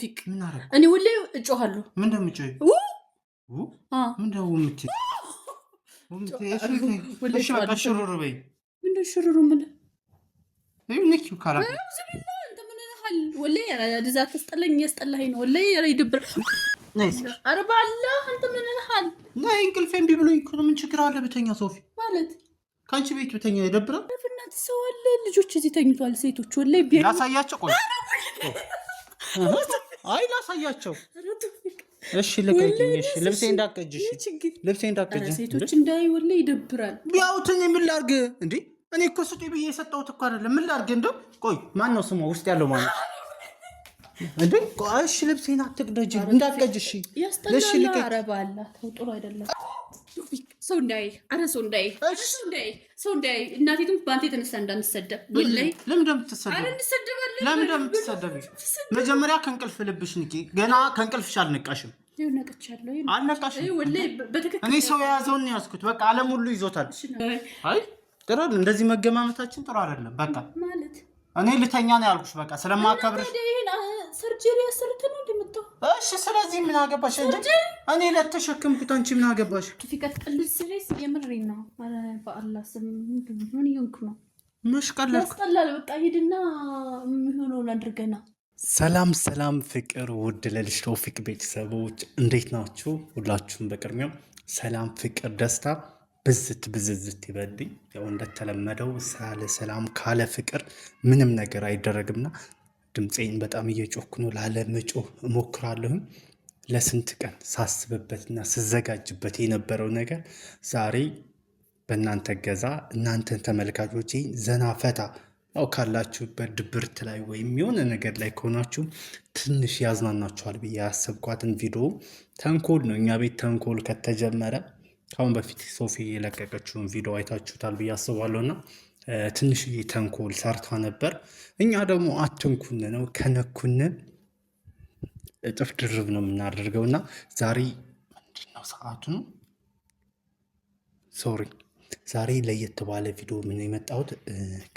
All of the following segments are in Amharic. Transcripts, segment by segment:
ፊቅ ምን አረግ እኔ ሁሌ እጮሃለሁ። ምን እንደምጮህ ምን ነው ወምት እሺ በቃ ሽሩሩ በይ። ምንድን ሽሩሩ ምን ንኪው ካላ ወላሂ አዲዛ ተስጠለኝ ያስጠላኝ ነው ወላሂ ይደብር። ኧረ በአላህ አንተ ምን ነሃል? ናይ እንቅልፍ እምቢ ብሎኝ እኮ ነው። ምን ችግር አለ ብተኛ? ሶፊ ማለት ካንቺ ቤት ብተኛ ይደብራል? በእናትህ ሰው አለ። ልጆች እዚህ ተኝቷል። ሴቶች ወላሂ ቢያ ላሳያቸው። ቆይ አይ ላሳያቸው። እሺ ልቀቂኝ። እሺ ልብሴ እንዳትቀጅሽ፣ ልብሴ እንዳትቀጅሽ። ሴቶች እንዳይ ወላሂ ይደብራል። ቢያውትን ምን ላድርግ እንዴ? እኔ እኮ ስጤ ብዬ የሰጠሁት እኮ አይደለም። ምን ላድርግ እንደው? ቆይ ማን ነው ስሟ ውስጥ ያለው ማን ነው እንዴ? ቆይ እሺ ልብሴን አትቅደጂ፣ እንዳትቀጅሽ። እሺ ልቀቂኝ። ኧረ በአላህ ተው፣ ጥሩ አይደለም። ሰው እንዳይ፣ ኧረ ሰው እንዳይ፣ ሰው እንዳይ። እናቴቱም በአንተ የተነሳ እንዳንሰደብ ወላሂ። ለምን እንደምትሰደብ? ኧረ እንሰደባለን። ለምን እንደምትሰደብ? መጀመሪያ ከእንቅልፍ ልብሽ ንቂ። ገና ከእንቅልፍሽ አልነቃሽም። ነቅቻለሁ። አልነቃሽም ወላሂ በትክክል። እኔ ሰው የያዘውን ያዝኩት። በቃ ዓለም ሁሉ ይዞታል። አይ ጥሩ አይደለም። እንደዚህ መገማመታችን ጥሩ አይደለም። በቃ ማለት እኔ ልተኛ ነው ያልኩሽ። በቃ ስለማከብርሽ ሰርጀሪ ያሰርተ ነው እንደምታው። እሺ ስለዚህ ምን አገባሽ እንጂ እኔ ለተሸከምኩት አንቺ ምን አገባሽ? ትፊከት ቅልስ ስለስ የምሬን ነው። በአላህ ስም ምን ይሁንኩ ነው መሽቀለልኩ ያስጠላል። በቃ ሄድና የሚሆነውን አድርገና። ሰላም ሰላም፣ ፍቅር ውድ ለልጅ ቶፊቅ ቤተሰቦች እንዴት ናችሁ? ሁላችሁም በቅድሚያው ሰላም፣ ፍቅር፣ ደስታ ብዝት ብዝዝት ይበልኝ። ያው እንደተለመደው ሳለ ሰላም ካለ ፍቅር ምንም ነገር አይደረግምና ድምፄን በጣም እየጮኩ ነው። ላለመጮህ እሞክራለሁ። ለስንት ቀን ሳስብበትና ስዘጋጅበት የነበረው ነገር ዛሬ በእናንተ ገዛ እናንተን ተመልካቾቼ ዘና ፈታ ያው ካላችሁበት ድብርት ላይ ወይም የሆነ ነገር ላይ ከሆናችሁ ትንሽ ያዝናናችኋል ብዬ ያሰብኳትን ቪዲዮ ተንኮል ነው። እኛ ቤት ተንኮል ከተጀመረ ካሁን በፊት ሶፊ የለቀቀችውን ቪዲዮ አይታችሁታል ብዬ አስባለሁና ትንሽዬ ተንኮል ሰርታ ነበር። እኛ ደግሞ አትንኩን ነው፣ ከነኩን እጥፍ ድርብ ነው የምናደርገውና ዛሬ ምንድነው ሰዓቱ ነው ሶሪ ዛሬ ለየት ባለ ቪዲዮ ምን የመጣሁት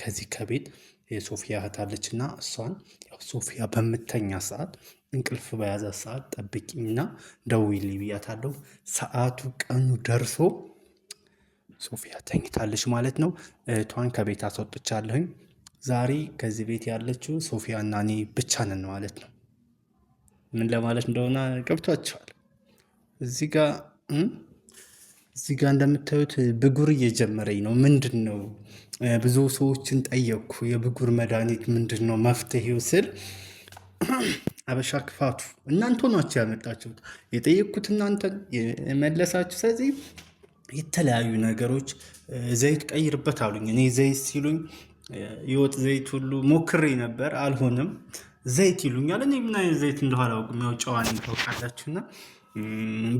ከዚህ ከቤት የሶፊያ እህት አለችና እሷን ያው ሶፊያ በምተኛ ሰዓት እንቅልፍ በያዛ ሰዓት ጠብቂኝና ደውዪልኝ ብያታለሁ። ሰዓቱ ቀኑ ደርሶ ሶፊያ ተኝታለች ማለት ነው። እህቷን ከቤት አስወጥቻለሁኝ። ዛሬ ከዚህ ቤት ያለችው ሶፊያ እና እኔ ብቻ ነን ማለት ነው። ምን ለማለት እንደሆነ ገብቷቸዋል። እዚህ ጋር እንደምታዩት ብጉር እየጀመረኝ ነው። ምንድን ነው ብዙ ሰዎችን ጠየቅኩ። የብጉር መድኃኒት ምንድን ነው መፍትሄው ስል አበሻ ክፋቱ እናንተ ናችሁ ያመጣችሁት። የጠየቅኩት እናንተን የመለሳችሁ። ስለዚህ የተለያዩ ነገሮች ዘይት ቀይርበት አሉኝ። እኔ ዘይት ሲሉኝ የወጥ ዘይት ሁሉ ሞክሬ ነበር፣ አልሆነም። ዘይት ይሉኛል። እኔ ምን አይነት ዘይት እንደሆነ አላውቅም። ያው ጨዋን ታውቃላችሁና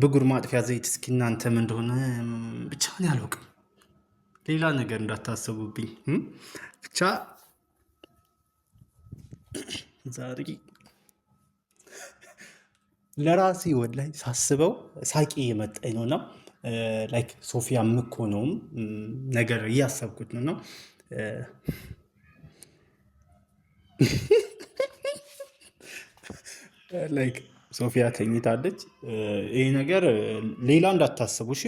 ብጉር ማጥፊያ ዘይት እስኪ እናንተ ምን እንደሆነ ብቻ እኔ አላውቅም። ሌላ ነገር እንዳታሰቡብኝ ብቻ። ዛሬ ለራሴ ወላሂ ሳስበው ሳቂ የመጣኝ ነውና ላይክ ሶፊያ የምትሆነውም ነገር እያሰብኩት ነው። ላይክ ሶፊያ ተኝታለች። ይህ ነገር ሌላ እንዳታስቡ እሺ።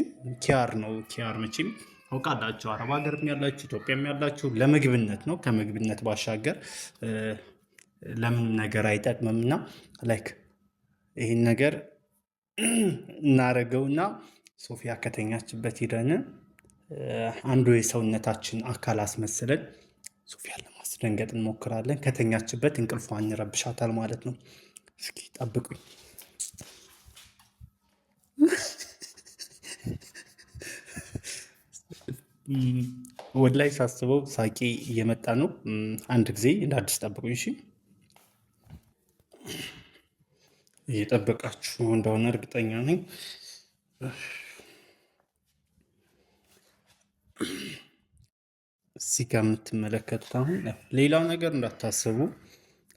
ኪያር ነው። ኪያር መቼም አውቃላችሁ፣ አረብ ሀገርም ያላችሁ ኢትዮጵያም ያላችሁ ለምግብነት ነው። ከምግብነት ባሻገር ለምን ነገር አይጠቅምም እና ላይክ ይህን ነገር እናረገውና ሶፊያ ከተኛችበት ሂደን አንዱ የሰውነታችን አካል አስመስለን ሶፊያን ለማስደንገጥ እንሞክራለን። ከተኛችበት እንቅልፏን እንረብሻታል ማለት ነው። እስኪ ጠብቁኝ። ወላሂ ሳስበው ሳቂ እየመጣ ነው። አንድ ጊዜ እንደ አዲስ ጠብቁኝ እሺ። እየጠበቃችሁ እንደሆነ እርግጠኛ ነኝ። እዚህ ጋር የምትመለከቱት አሁን ሌላው ነገር እንዳታስቡ።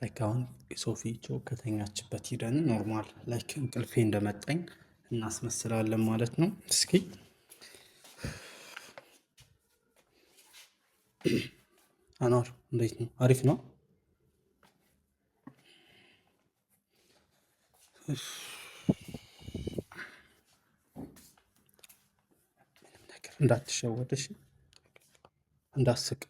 ላይክ አሁን የሶፊ ከተኛችበት ሂደን ኖርማል ላይክ እንቅልፌ እንደመጣኝ እናስመስላለን ማለት ነው። እስኪ አኗር እንዴት ነው? አሪፍ ነው። ነገር እንዳትሸወደሽ፣ እንዳስቅ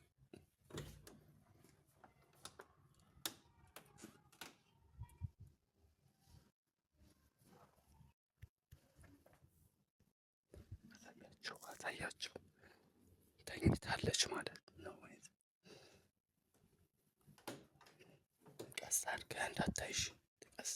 አሳያቸው። ተኝታለች ማለት ነው። ቀስ አድርገህ እንዳታይሽ፣ ቀስ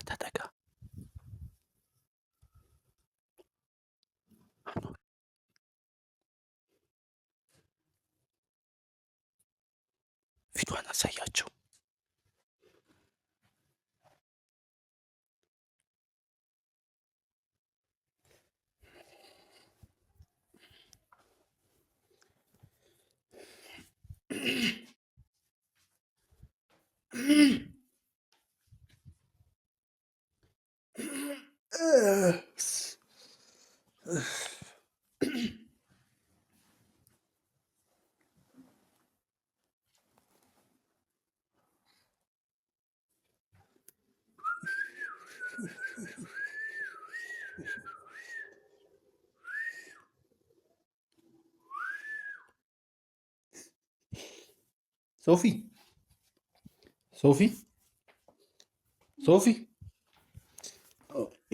ተጠጋ። ፊቷን አሳያቸው። ሶፊ ሶፊ ሶፊ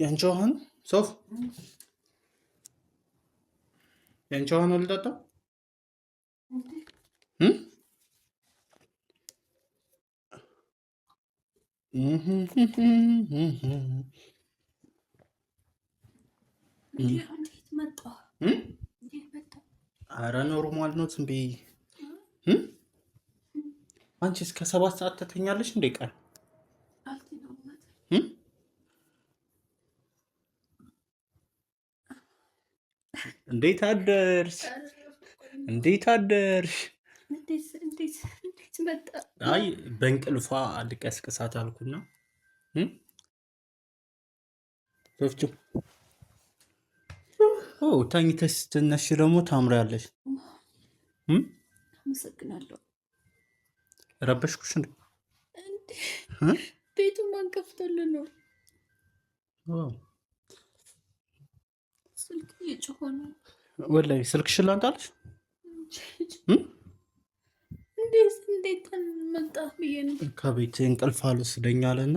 ያንቺ ውሃ ነው። ሶፍ ያንቺ ውሃ ነው ልጠጣው። አረ ኖርማል ነው። ዝም ብዬ አንቺ እስከ 7 ሰዓት ትተኛለሽ እንዴ? ቀን እንዴት አደርሽ? እንዴት አደርሽ? አይ በእንቅልፏ ልቀስቅሳት አልኩና ሶፍቹ ተኝተሽ ስትነሽ ደግሞ ታምሪያለሽ። አመሰግናለሁ። ረበሽኩሽ እንዴ? ቤቱን ማን ከፍቶልን ነው? ስልክ እየጮኸ ነው። ወላሂ ስልክሽን ላንጣልሽ? እንዴት መጣ ብዬ ነው። ከቤት እንቅልፍ አልወስደኝ አለና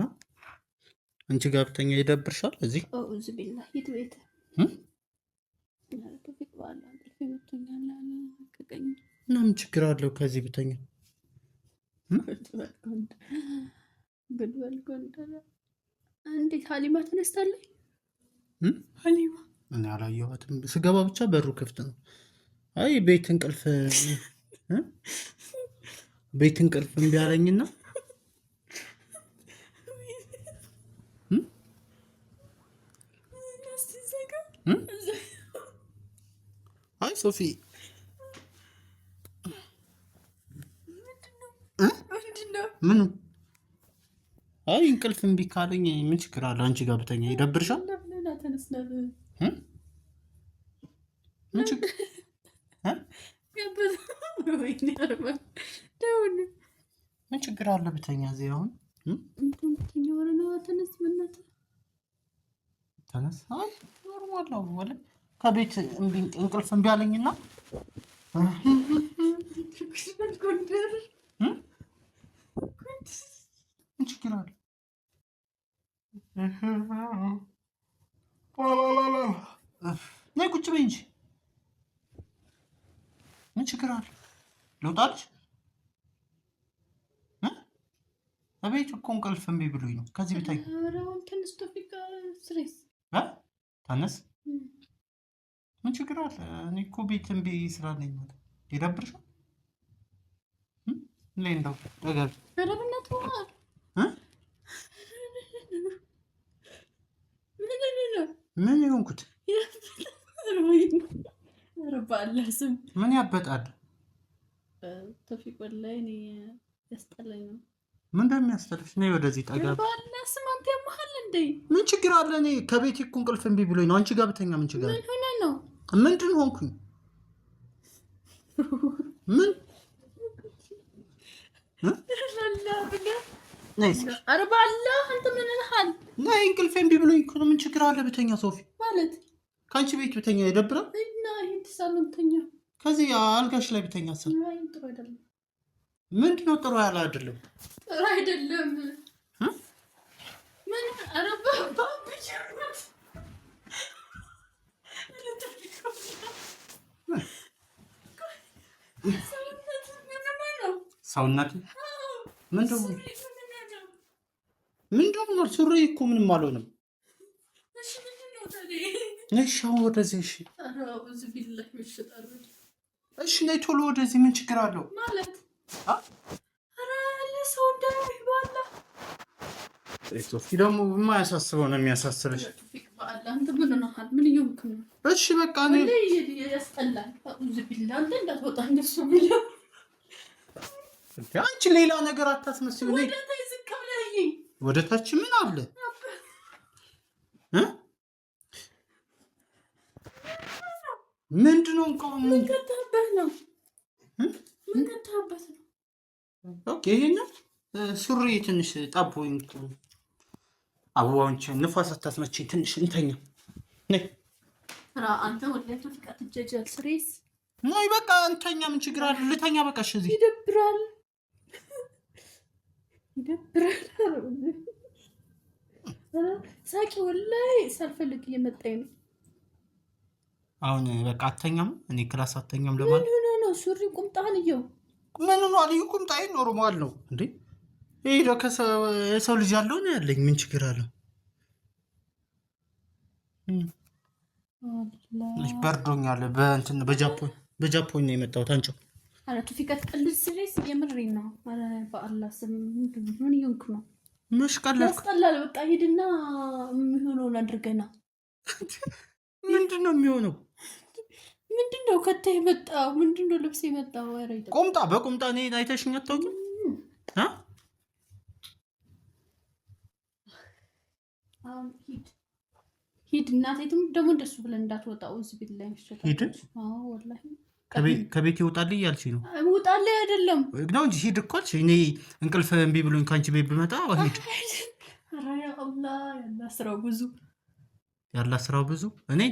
አንቺ ጋር ብተኛ ይደብርሻል? እዚህ እዚህ ቢላ ሂድ ቤት እና ምን ችግር አለው ከዚህ ብተኛ? እንዴት ሀሊማ ተነስታለች? ሀሊማ እኔ አላየኋትም። ስገባ ብቻ በሩ ክፍት ነው። አይ ቤት እንቅልፍ እምቢ አለኝና አይ ሶፊ ምኑ? አይ እንቅልፍ እምቢ ካለኝ ምን ችግር አለ? አንቺ ጋር ብተኛ ይደብርሻል? ምን ችግር አለ ብተኛ? እዚህ አሁን ተነስ። አይ ኖርማል ነው። ወለ ከቤት እንቅልፍ እምቢ አለኝና ምን ችግር አለ? ነይ ቁጭ በይ እንጂ ምን ችግር አለ? ልውጣልሽ? እቤት እኮ እንቅልፍ እምቢ ብሎኝ ነው። ከዚህ ብታይ ተነስ። ምን ችግር አለ? እኔ እኮ ቤት እምቢ ስላለኝ ነው። ይደብርሻል? እንደው ነገር ምን ይሆንኩት? በአላህ ስም ምን ያበጣል? ተውፊቅ ወላሂ እኔ ያስጠላኝ ነው። ምን እንደሚያስጠላሽ ነይ ወደዚህ ጠጋ። በአላህ ስም አንተ ያመሃል እንዴ? ምን ችግር አለ? እኔ ከቤቴ እኮ እንቅልፍ እምቢ ብሎኝ ነው። አንቺ ጋር ብተኛ ምን ችግር አለ? ምን ሆነ ነው? ምንድን ሆንኩኝ? ምን ኧረ በአላህ አንተ ምን ነሃል? ነይ እንቅልፍ እምቢ ብሎኝ እኮ ነው። ምን ችግር አለ ብተኛ? ሶፊ ማለት ከአንቺ ቤት ብተኛ ይደብራል? እና ይሄን ሳሎን ተኛ። ከዚህ አልጋሽ ላይ ብተኛ ሰው ጥሩ አይደለም። ምንድን ነው ጥሩ ያለ አይደለም? ጥሩ አይደለም። ምን አረባ ሰውነት ምንድን ነው? ሱሪ እኮ ምንም አልሆነም። ነሽ አሁን ወደዚህ። እሺ ነይ ቶሎ ወደዚህ። ምን ችግር አለው ማለት? ሰው እንዳይባላ ሶፊ ደግሞ የማያሳስበው ነው የሚያሳስበሽ። እሺ በቃ አንቺ ሌላ ነገር አታስመስሉ። ወደ ታች ምን አለ? ምንድን ነው ምን ከተበት ነው? ኦኬ ይሄን ሱሪ ትንሽ ጣቦኝ አበባዎች ንፋስ አታስመችኝ። ትንሽ እንተኛ ነይ። አንተ ወላሂ ፍቃድ ትጀጃል ስሬስ ነይ በቃ እንተኛ። ምን ችግር አለ? ልተኛ በቃ። እሺ እዚህ ይደብራል። ሳቂ ወላሂ ሳልፈልግ እየመጣኝ ነው። አሁን በቃ አተኛም። እኔ ክላስ አተኛም ለማለት ነው። ሱሪ ቁምጣህን እየው። ምን ነው አልዩ? ቁምጣዬ ኖርማል ነው እንዴ? ይሄ የሰው ልጅ ያለው ነው ያለኝ። ምን ችግር አለው? በርዶኛል። በጃፖን ነው የመጣሁት። አንቺው አረ ቱፊቀት ቀልድ ስሬስ የምሬን ነው። አረ በአላህ ስም ምን ይሆንክ ነው? መሽቀል ያስጠላል። በቃ ሂድና የሚሆነውን አድርገና። ምንድን ነው የሚሆነው? ምንድን ነው ከተ የመጣው? ምንድን ነው ልብስ የመጣው? አረ ቁምጣ በቁምጣ እኔ አይተሽኝ አታውቂም? ሂድ እናቴቱም ደግሞ እንደሱ ብለን እንዳትወጣው እዚህ ቤት ላይ ምሽት ሂድ። ወላሂ ከቤት ይወጣልኝ እያልሽኝ ነው? ይወጣልኝ አይደለም ነው እንጂ ሂድ እኮ አልሽ። እኔ እንቅልፍ እምቢ ብሎኝ ከአንቺ ቤት ብመጣ ሂድ። ኧረ ያ አላህ ያላ ስራው ብዙ እኔ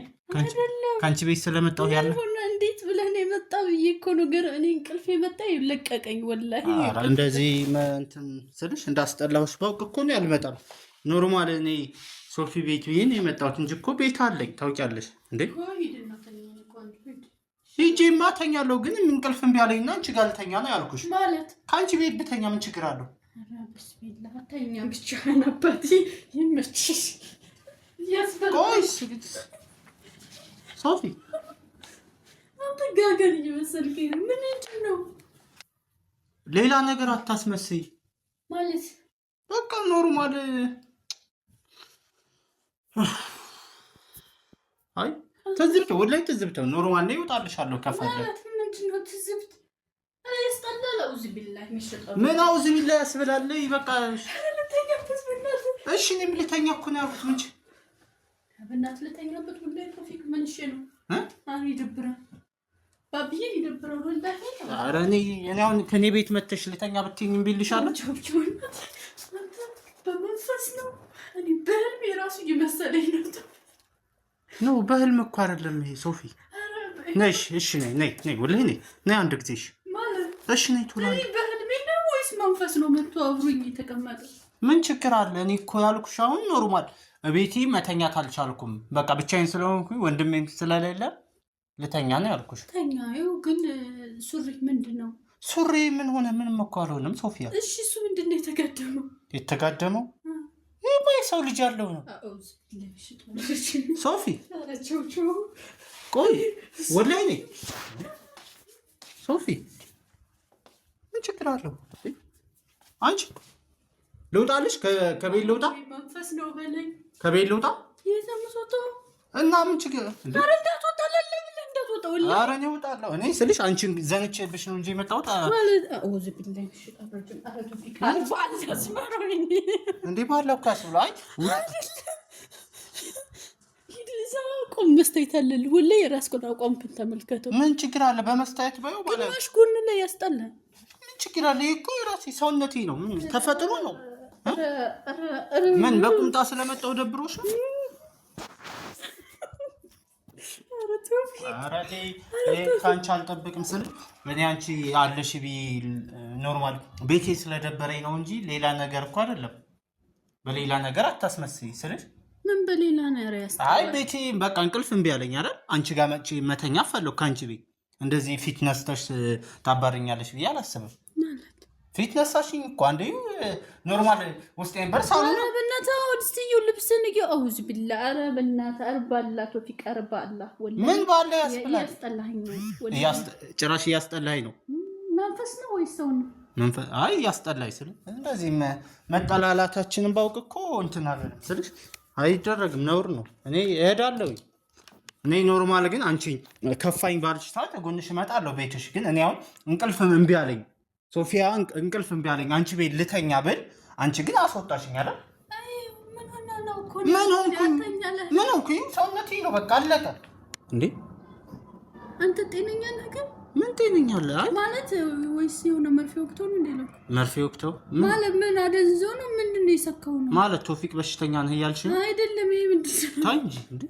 ከአንቺ ቤት ስለመጣሁ ያለ እንዴት ብለህ ነው የመጣው ብዬ እኮ ነገር እኔ እንቅልፍ የመጣ ይለቀቀኝ ወላሂ። እንደዚህ እንትን ስልሽ እንዳስጠላሁሽ ባውቅ እኮ ነው ያልመጣም። ኖርማል እኔ ሶፊ ቤት ብዬ ነው የመጣሁት እንጂ እኮ ቤት አለኝ ታውቂያለሽ እንዴ? ሂጂማ ተኛለሁ። ግን እንቅልፍ እምቢ አለኝና አንቺ ጋር ልተኛ ነው ያልኩሽ። ማለት ከአንቺ ቤት ብተኛ ምን ችግር አለው? ብስሚላህ ተኛ ብቻ ነበር። ይመችሽ ሶፊ አንተ ጋገር እየመሰልከኝ ነው። ምንድን ነው? ሌላ ነገር አታስመስይ ማለት በቃ ኖርማል። አይ ትዝብት ወላሂ ትዝብት ኖርማል ነው። ይወጣልሻለሁ ከፈለክ። ምንድን ነው ትዝብት? ያስጠላል። አውዝ ቢላህ የሚሸጠው ምን አውዝ ቢላህ ያስብላል። በቃ እሺ እኔም ልተኛ እኮ ነው ያልኩት እንጂ በእናትህ ልተኛበት ወላሂ ቶፊቅ ምን እሺ ነው? አይ ይደብራል ባብዬ ይደብራል ወላሂ። ኧረ እኔ አሁን ከኔ ቤት መተሽ ልተኛ ብትይኝ እምቢ እልሻለሁ። በመንፈስ ነው እኔ በህልሜ ራሱ እየመሰለኝ ነው። በህልም እኮ አይደለም ይሄ ሶፊ። ነይ እሺ ነይ ወላሂ ነይ አንድ ጊዜ እሺ ማለት እሺ ነይ ቶሎ። እኔ በህልሜ ነው ወይስ መንፈስ ነው መጥቶ አብሮኝ የተቀመጠ? ምን ችግር አለ? እኔ እኮ ያልኩሽ አሁን ኖርማል ቤቴ መተኛት አልቻልኩም። በቃ ብቻዬን ስለሆንኩኝ ወንድሜም ስለሌለ ልተኛ ነው ያልኩሽ። ተኛው ግን ሱሪ ምንድን ነው? ሱሪ ምን ሆነ? ምንም እኮ አልሆነም ሶፊያ። እሺ እሱ ምንድን ነው የተጋደመው? ይሄ ሰው ልጅ ያለው ነው ሶፊ። ቆይ ወላሂ ነኝ ሶፊ። ምን ችግር አለው? አንቺ ልውጣልሽ? ከቤት ልውጣ? መንፈስ ነው በለኝ። ከቤት ልውጣ? እና ምን ችግር ኧረ እንዳትወጣ ኧረ እኔ እወጣለሁ። እኔ ስልሽ አንቺን ዘንቼብሽ ነው እንጂ የመጣሁት እንዴ ባለው ካስ ብሎ አይ ቆም መስታየት አለል ወላሂ የራስህን አቋምክን ተመልከተው። ምን ችግር አለ በመስታየት ባየው ባለ ግማሽ ጎን ላይ ያስጠላል። ምን ችግር አለ? እኮ የራሴ ሰውነቴ ነው። ምን ተፈጥሮ ነው። ምን በቁምጣ ስለመጣው ደብሮሽ ነው? አራቴ ካንቺ አልጠብቅም ስል እኔ አንቺ አለሽ ቢ ኖርማል ቤቴ ስለደበረኝ ነው እንጂ ሌላ ነገር እኮ አይደለም። በሌላ ነገር አታስመስይ ስልሽ ምን በሌላ ነገር ያስጠላል? አይ ቤቴ በቃ እንቅልፍ እምቢ አለኝ አይደል? አንቺ ጋር መጥቼ መተኛ ፈለኩ። ካንቺ ቤት እንደዚህ ፊት ነስተሽ ታባርኛለሽ ብዬ አላስብም። ፊት ነሳሽኝ እኮ አንዴ ኖርማል ውስጥ ነበር ሳውና ኧረ በእናትህ ወድስቲው ልብስን አውዝ ቢላ ኧረ በእናትህ አርባላቶ ፊቀርባላ ወላሂ ምን ባለ ያስጠላል። ያስጠላኝ ነው ጭራሽ ያስጠላኝ ነው። መንፈስ ነው ወይስ ሰው ነው? መንፈስ አይ ያስጠላኝ ስል እንደዚህ መጠላላታችንን ባውቅ እኮ እንትን አይደለም ስልሽ አይደረግም፣ ነውር ነው። እኔ እሄዳለሁ። እኔ ኖርማል ግን አንቺ ከፋኝ ባልሽ ሰዓት ጎንሽ እመጣለሁ ቤትሽ። ግን እኔ አሁን እንቅልፍ እምቢ አለኝ ሶፊያ፣ እንቅልፍ እምቢ አለኝ አንቺ ቤት ልተኛ ብል አንቺ ግን አስወጣሽኝ አይደል? ምን ሆንኩኝ? ሰውነቴ ነው በቃ አለቀ። እንዴ አንተ ጤነኛ ነህ? ግን ምን ጤነኛ አለ? አይ ማለት ወይስ የሆነ መርፌ ወቅቶ ነው እንዴ? ነው መርፌ ወቅቶ ማለት ምን አደንዞ ነው? ምንድን ነው የሰካው ነው ማለት? ቶፊቅ በሽተኛ ነህ እያልሽ ነው? አይደለም። ይሄ ምንድን ነው? ታይ እንጂ እንዴ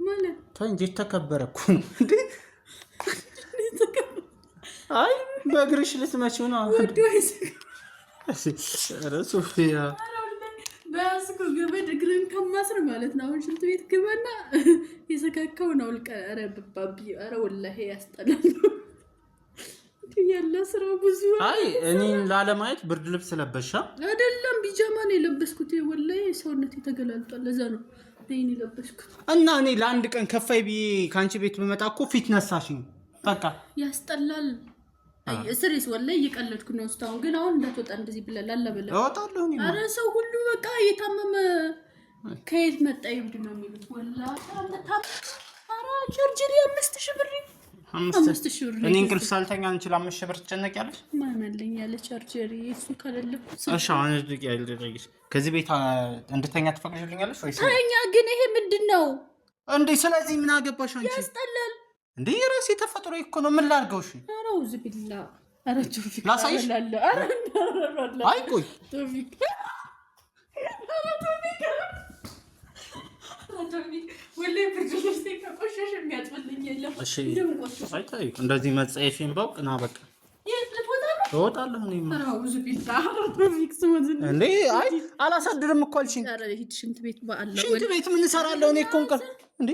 ማለት ታይ እንጂ ተከበረ እኮ ነው እንዴ። አይ በእግርሽ ልትመጪው ነው ወይስ ኧረ ሶፊያ በያዝኩ ገመድ እግርን ከማስር ማለት ነው። አሁን ሽንት ቤት ግባና የሰካካውን አውልቀ። ኧረ ብባቢ ኧረ ወላሂ ያስጠላል። ያለ ስራው ብዙ። አይ እኔን ላለማየት ብርድ ልብስ ለበሻ አይደለም ቢጃማ ነው የለበስኩት። ወላሂ ሰውነቴ ተገላልጧል። ለዛ ነው እኔን የለበስኩት። እና እኔ ለአንድ ቀን ከፋይ ቢ ካንቺ ቤት በመጣ እኮ ፊት ነሳሽኝ። በቃ ያስጠላል። አይ ስሪስ ወላሂ እየቀለድኩ ነው። እስካሁን ግን አሁን እንዳትወጣ እንደዚህ ብለህ አለበለ እወጣለሁ። እኔ ኧረ ሰው ሁሉ በቃ እየታመመ ከየት መጣ ይብድ ነው የሚሉት። ወላሂ ኧረ ቸርጀሪ 5000 ብር 5000 ብር። እኔ እንቅልፍ ሳልተኛ እንችል 5000 ብር ትጨነቂያለሽ? ማን አለኝ ያለ ቸርጀሪ እሱ ካለለ እሺ አሁን ልድቅ ከዚህ ቤት እንድተኛ ትፈቅጂልኛለሽ ወይስ? ተኛ። ግን ይሄ ምንድነው እንዴ? ስለዚህ ምን አገባሽ አንቺ? ያስጠላል እንዴ የራሴ ተፈጥሮ እኮ ነው። ምን ላድርገው? እሺ ኧረ ውዝ ቢላ ኧረ ቶፊቅ ላሳይሽ። አይ ቆይ ቶፊቅ ወላሂ ብርድ ልብስ ከቆሸሽ የሚያጥብልኝ የለም። እሺ አይታይ እንደዚህ መጸየፌን ባውቅ ና በቃ እወጣለሁ። እኔማ እንዴ አይ አላሳድርም እኮ አልሽኝ። ሽንት ቤት በአላ ሽንት ቤት ምን እሰራለሁ እኔ እኮ እንዴ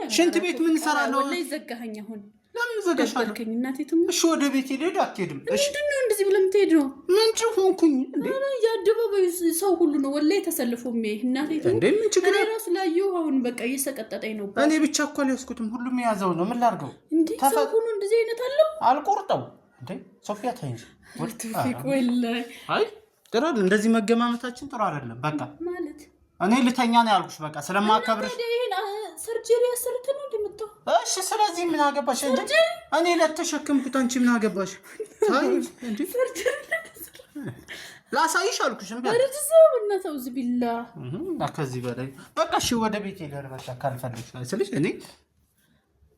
ሽንት ቤት ምን እሰራለሁ? ወላሂ ዘጋኸኝ። አሁን ለምን ዘጋሻለሁ? እናቴ ትሙ እሺ ወደ ቤት ሄድ አትሄድም? እሺ ምንድን ነው እንደዚህ ብለህ የምትሄድ ነው? ምን ሆንኩኝ እንዴ? የአደባባዩ ሰው ሁሉ ነው ወላሂ ተሰልፎ የሚሄድ። እናቴ ትሙ እንዴ ምን ችግር አለ? ራስ ላየሁ አሁን በቃ እየሰቀጠጠኝ ነው። እኔ ብቻ እኮ አልያዝኩትም፣ ሁሉም የያዘው ነው። ምን ላድርገው? እንዴ ሰው ሁሉ እንደዚህ አይነት አለው? አልቆርጠው እንዴ ሶፊያ ተይ እንጂ ወልተፊቅ ወላሂ። አይ ጥሩ አይደለም እንደዚህ መገማመታችን ጥሩ አይደለም። በቃ ማለት እኔ ልተኛ ነው ያልኩሽ። በቃ ስለማከብርሽ ሰርጀሪ ያሰርተ ነው እንደምትው። እሺ ስለዚህ ምን አገባሽ እንዴ? እኔ ለተሸከምኩት አንቺ ምን አገባሽ? ታይ እንዴ ላሳይሽ አልኩሽ። እንዴ አረጅሰው እና ተውዝ ቢላ ከዚህ በላይ በቃ እሺ ወደ ቤት ሄደር በቃ ካልፈልግሽ ስለዚህ እኔ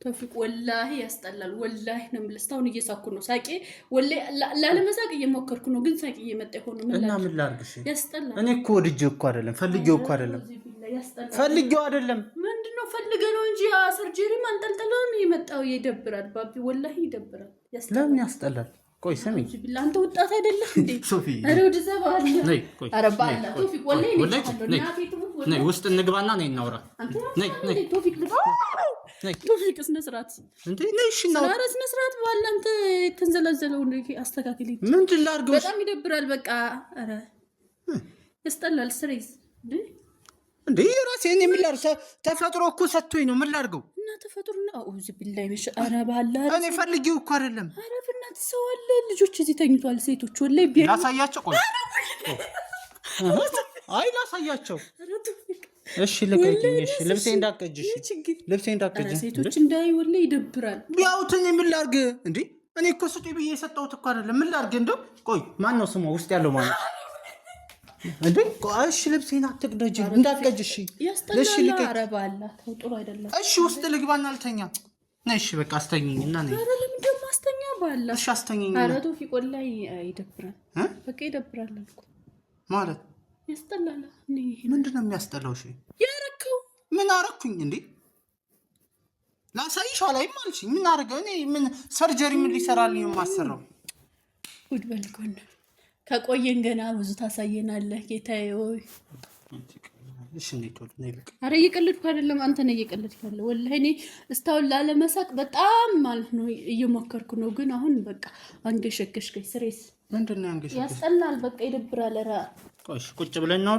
ቶፊቅ ወላሂ ያስጠላል። ወላሂ ነው የምልህ። እስካሁን እየሳኩ ነው። ሳቄ ወላሂ ላለመሳቅ እየሞከርኩ ነው፣ ግን ሳቄ እየመጣ ሆኖ እና ምን ላድርግሽ? ያስጠላል። እኔ እኮ ወድጄው እኮ አይደለም ፈልጌው እኮ አይደለም ፈልጌው አይደለም። ምንድነው ፈልገህ ነው እንጂ ሰርጀሪ ማንጠልጠለው ነው የመጣው። ይደብራል ባቢ ወላሂ ይደብራል። ያስጠላል። ለምን ያስጠላል? ቆይ ስሚ አንተ ወጣት አይደለም እንዴ ሶፊ? አረ ወደ ዘባለ ነይ ቆይ አረ ባላ ቶፊቅ ወላሂ ነይ ውስጥ እንግባና ነይ እናውራ። ነይ ነይ ቶፊቅ ቶፊቅ ስነ ስርዓት እንዴ ነይ እሺ ነው አረ ስነ ስርዓት ባላ አንተ ተንዘላዘለው እንዴ አስተካክሊ። ምንድን ላድርገው? በጣም ይደብራል። በቃ አረ ያስጠላል። ስሬስ እንዴ ራሴ እኔ ምን ላድርግ? ተፈጥሮ እኮ ሰጥቶኝ ነው። ምን ላድርገው? እና ተፈጥሮ ነው። አውዝ ቢላሂ መሽ አረ ባላ እኔ ፈልጌው እኮ አይደለም። አረ በእናትህ ሰው አለ። ልጆች እዚህ ተኝቷል። ሴቶች ወላሂ ቢያ ላሳያቸው። ቆይ አይ ላሳያቸው። አረ ቶፊቅ እሺ ልቀቂኝ። እሺ ልብሴ እንዳትቀጂ። እሺ ልብሴ እንዳትቀጂ። ሴቶች እንዳይ ወላሂ ይደብራል። ቢያውትን ምን ላድርግ እንዴ? እኔ እኮ ስጪ ብዬ የሰጠሁት እኮ አይደለም። ምን ላድርግ እንደው? ቆይ ማን ነው ስሟ ውስጥ ያለው ማለት እንዴ? እሺ ልብሴን አትቅደጂ፣ እንዳትቀጂ። እሺ እሺ ልቀቂኝ። ኧረ በአላህ ተው፣ ጥሩ አይደለም። እሺ ውስጥ ልግባና አልተኛ። እሺ በቃ አስተኝኝና ነኝ። ኧረ ለምን ደግሞ አስተኛ በአላህ። እሺ አስተኝኝ። ኧረ ቶፊቅ ወላሂ ይደብራል። በቃ ይደብራል አልኩ ማለት ያስጠላል። ምንድን ነው የሚያስጠላው? እሺ ያረከው ምን አረኩኝ እንዴ? ላሳይሽ አላይም አልሽኝ። ምን አረገው? እኔ ምን ሰርጀሪ ምን ሊሰራልኝ ነው የማሰራው? ጉድ በልጎን ከቆየን ገና ብዙ ታሳየናለህ ጌታዬ። ወይ እሺ እንዴት ወደ ነይ በቃ። ኧረ እየቀለድኩ አይደለም፣ አንተ ነህ እየቀለድክ ያለው። ወላሂ እኔ እስካሁን ላለመሳቅ በጣም ማለት ነው እየሞከርኩ ነው፣ ግን አሁን በቃ አንገሸገሽከኝ። ስሬስ ምንድን ነው አንገሸገሽ? ያስጠላል፣ በቃ ይደብራል። ኧረ ቆይ ቁጭ ብለን ነው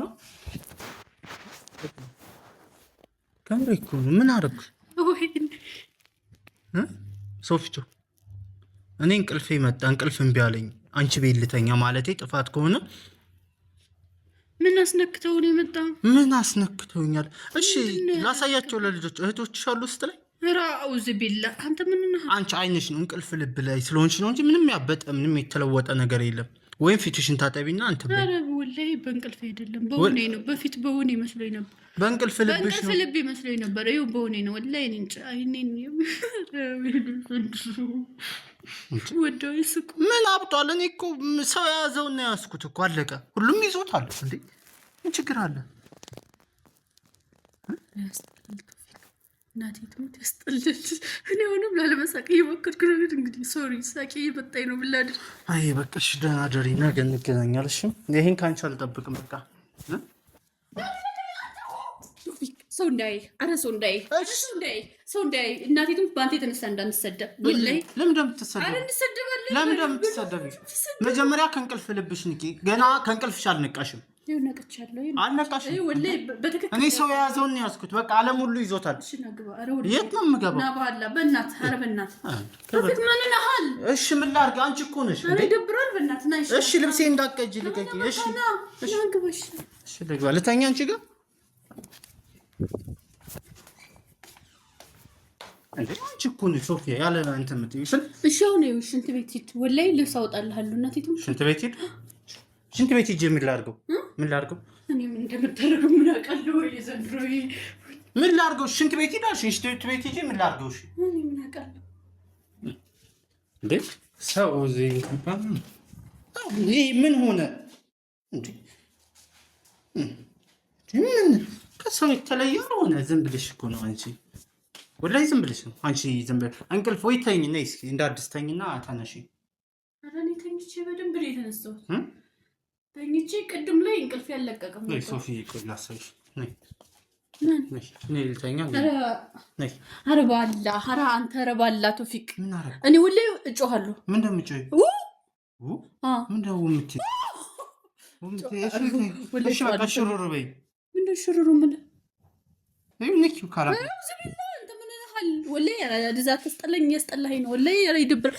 ከምሬ እኮ ምን አደረኩ? ሶፊቱ እኔ እንቅልፌ መጣ፣ እንቅልፍ እምቢ አለኝ። አንቺ ቤት ልተኛ ማለቴ ጥፋት ከሆነ ምን አስነክተው ነው የመጣው? ምን አስነክተውኛል? እሺ ላሳያቸው ለልጆች እህቶችሽ አሉ ውስጥ ላይ። ኧረ አውዝ ቢላ አንተ ምን ነህ? አንቺ አይንሽ ነው እንቅልፍ ልብ ላይ ስለሆንሽ ነው እንጂ ምንም ያበጠ ምንም የተለወጠ ነገር የለም። ወይም ፊትሽን ታጠቢና አንተ በይ። ኧረ ወላሂ በእንቅልፍ አይደለም በወኔ ነው። በፊት በወኔ መስሎኝ ነበር። በእንቅልፍ ልብሽ ነው? በእንቅልፍ ልብ መስሎኝ ነበር። ይኸው በወኔ ነው ወላሂ። እኔ እንጃ አይኔን ወደው ይስቁ። ምን አብጧል? እኔ እኮ ሰው የያዘውና ያዝኩት እኮ አለቀ። ሁሉም ይዞታል እንዴ? ምን ችግር አለ? እናቴ ትሙት ያስጠላል። እኔ አሁንም ላለመሳቅ እየሞከርኩ ነው። እንግዲህ ሶሪ ሳቂ እየመጣኝ ነው ብላድር። አይ በቃ እሺ ደህና ደሪ፣ ነገ እንገናኛለን። እሺ ይሄን ካንቺ አልጠብቅም። በቃ ሰው እንዳይ፣ ኧረ ሰው እንዳይ፣ ሰው እንዳይ። እናቴ ትሙት በአንተ የተነሳ እንዳንሰደብ ወላሂ። ለምን እንደምትሰደብ? ኧረ እንሰደባለን። ለምን እንደምትሰደብ? መጀመሪያ ከእንቅልፍ ልብሽ ንቂ። ገና ከእንቅልፍሽ አልነቃሽም። አልነቃሽም። እኔ ሰው የያዘውን ያዝኩት። በቃ ዓለም ሁሉ ይዞታል። የት ነው የምገባው? እሺ ምን ላድርግ? አንቺ እኮ ነሽ። እሺ ልብሴ እንዳትቀጂ ልቀቂ። እሺ ልግባ ልተኛ አንቺ ጋር እንዴ? አንቺ እኮ ነሽ ሶፊያ ያለ እንትን የምትይው። እሺ አሁን ይኸው ሽንት ቤት ሂድ። ወላሂ ልብስ አወጣልሃለሁ። እናቴ ትሙት ሽንት ቤት ሂድ። ሽንት ቤት ሂጅ። ምን ላድርገው? ምን ላድርገው? እኔ ምን እንደምታደርገው ምን አውቃለሁ? የዘንድሮ ምን ላድርገው? ሽንት ቤት ሂድ አልሽኝ። ሽንት ቤት ሂጅ። ምን ላድርገው? እሺ እኔ ምን አውቃለሁ እንዴ? ሰው እዚህ ይሄ ምን ሆነ እንዴ? ምን ከሰው የተለየ ሆነ? ዝም ብለሽ እኮ ነው አንቺ። ወላሂ ዝም ብለሽ ነው አንቺ። ዝም ብለሽ እንቅልፍ ወይ ተኝ ነይ እስኪ እንዳድስተኝና ተነሺ። ኧረ እኔ ተኝቼ በደንብ ነው የተነሳሁት። ተኝቼ ቅድም ላይ እንቅልፍ ያለቀቀም ነይ ሶፊ ቆይ ላሳይሽ። ነይ ነይ ልተኛ። ኧረ በአላህ ኧረ አንተ ኧረ በአላህ ቶፊቅ እኔ ሁሌ እጮሃለሁ። ምን እንደምትጮይ ምንድነው የምትይ? እሺ በቃ ሽሩሩ በይ። ምንድን ሽሩሩ የምልህ? ንኪው ካላ አንተ ምን ያህል ወላሂ እዛ ተስጠላኝ እያስጠላኸኝ ነው ወላሂ። ኧረ ይደብር።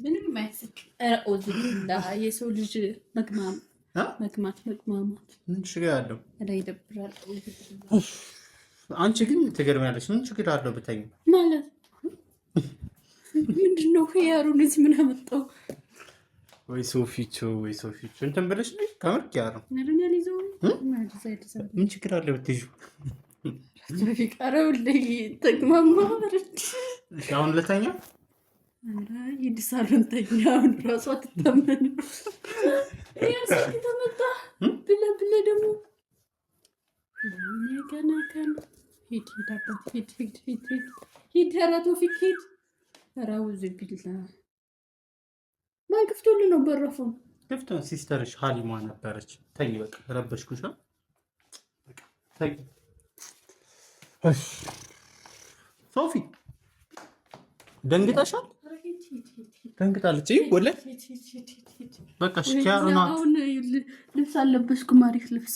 ምንም ማይስክ የሰው ልጅ መግማት ምን ችግር አለው? ይደብራል። አንቺ ግን ትገርሚያለሽ። ምን ችግር አለው ብተኝ? ማለት ምንድነው? ያሩን እዚህ ምን አመጣው? ወይ ሶፊቹ እንትን ብለሽ ነው ከምርክ ያሩ ምን ችግር አለው ብትይዙ? ቢቀረው ላይ ተግማማ ወርድ አሁን ለተኛ ይድሳሩን ተኛ። አሁን ራሷ ትተመን ያስኪ ተመጣ ብለ ደግሞ ነገነከን ሂድ ኧረ ቶፊቅ ሂድ። ኧረ አውዝ ቢላ ማን ክፍቶልህ ነው? በረፉን ክፍቶን ሲስተርሽ ሀሊማ ነበረች። ተኝ በቃ ረበሽኩሽ። በቃ ተኝ ሶፊ ደንግጠሻል? ደንግጣለች። ወለ በቃ ኪያሩና አሁን ልብስ አለበስኩም። አሪፍ ልብስ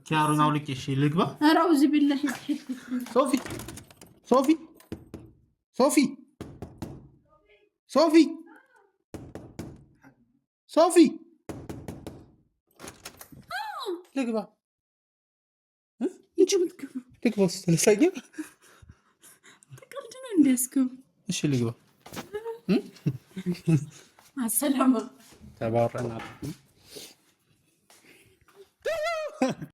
ኪያሩና አውልቄ እሺ ልግባ። ኧረ አውዝ ቢላሂ ሶፊ ሶፊ ሶፊ ሶፊ ሶፊ ልግባ ልግባ ውስጥ ልሳየ ተቀልድ ነው እንዲያስገቡ። እሺ ልግባ። አሰላማ ተባረናል።